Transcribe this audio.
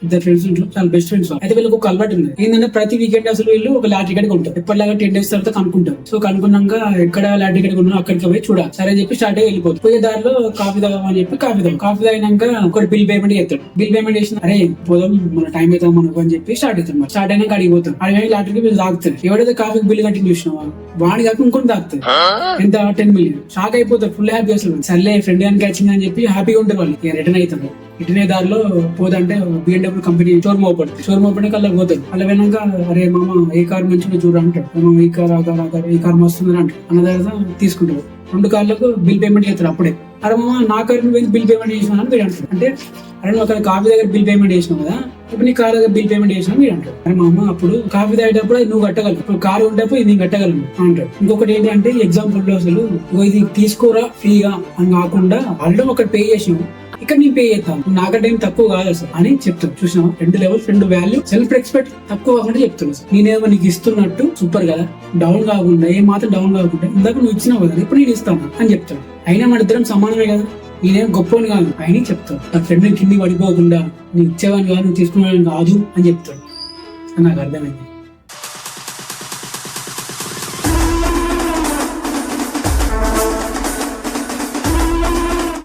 ఇద్దరు ఫ్రెండ్స్ ఉంటారు, చాలా బెస్ట్ ఫ్రెండ్స్. అయితే వీళ్ళకి ఒక అలవాటు ఉంది ఏంటంటే ప్రతి వీకెండ్ అసలు వీళ్ళు ఒక లాటరీ టికెట్ కొంటారు. ఎప్పటిలాగా 10 days తర్వాత కనుక్కుంటారు. సో కనుక్కున్నాక ఎక్కడ లాటరీ టికెట్ కొన్నా అక్కడికి పోయి చూడాలి సరే అని చెప్పి స్టార్ట్ అయ్యి వెళ్ళిపోతుంది. పోయే దారిలో కాఫీ తాగమని చెప్పి కాఫీ తాగినాక ఒకటి బిల్ పేమెంట్ చేస్తాడు. బిల్ పేమెంట్ చేసిన అరే పోదాం మన టైం అవుతాం మనకు అని చెప్పి స్టార్ట్ అవుతాడు. స్టార్ట్ అయినాక అడిగిపోతాడు. అడిగి లాటరీకి వీళ్ళు తాగుతారు. ఎవడైతే కాఫీకి బిల్ కట్టి చూసినావా వాడి కాక ఇంకొని తాగుతారు. ఎంత 10 million. షాక్ అయిపోతారు, ఫుల్ హ్యాపీ అసలు. సర్లే ఫ్రెండ్ గానికి వచ్చింది అని చెప్పి హ్యాపీగా ఉంటారు వాళ్ళు. రిటర్న్ అవుతారు. ఇటునే దారిలో పోదంటే BMW కంపెనీ షోరూమ్ ఓపెడుతుంది. షోరూమ్ ఓపెన్ అలా పోతాడు. అలా వినాక అరే మామ ఏ కార్ మంచిగా చూడ అంటాడు. ఈ కార్ ఈ కార్ మస్తుందని అంటాడు. అన్న తర్వాత తీసుకుంటారు. 2 కార్లకు బిల్ పేమెంట్ చేస్తాడు. అప్పుడే అరే మామ నా కార్ బిల్ పేమెంట్ చేసినా అని మీరు అంటారు. అంటే అరే నువ్వు అక్కడ కాఫీ దగ్గర బిల్ పేమెంట్ చేసినావు కదా, ఇప్పుడు నీ కార్ దగ్గర బిల్ పేమెంట్ చేసినా మీరు అంటారు. అరే మా అమ్మ అప్పుడు కాఫీ తాగేటప్పుడు అది నువ్వు కట్టగలవు, ఇప్పుడు కారు ఉంటప్పుడు ఇది నేను కట్టగలను అంటాడు. ఇంకొకటి ఏంటంటే ఎగ్జాంపుల్ లో అసలు ఇది తీసుకోరా ఫ్రీగా అని కాకుండా ఆల్రెడీ ఒకటి పే చేసినావు, ఇక్కడ నేను పే చేస్తాను, నాకంటే ఏం తక్కువ కాదు అసలు అని చెప్తాను. చూసినా 2 levels 2 వాల్యూ సెల్ఫ్ రెస్పెక్ట్ తక్కువ కాకుండా చెప్తాను. నేనేమో నీకు ఇస్తున్నట్టు సూపర్ కదా, డౌన్ కాకుండా ఏ మాత్రం డౌన్ కాకుండా ఇందాక నువ్వు ఇచ్చినావు కదా ఇప్పుడు నేను ఇస్తాను అని చెప్తాను. అయినా మన ఇద్దరం సమానమే కదా, నేనేం గొప్పని కాదు అయినా చెప్తాను. నా ఫ్రెండ్ కింది పడిపోకుండా నీ ఇచ్చేవాడిని కాదు, నువ్వు తీసుకునేవాడిని కాదు అని చెప్తాను. నాకు అర్థమైంది.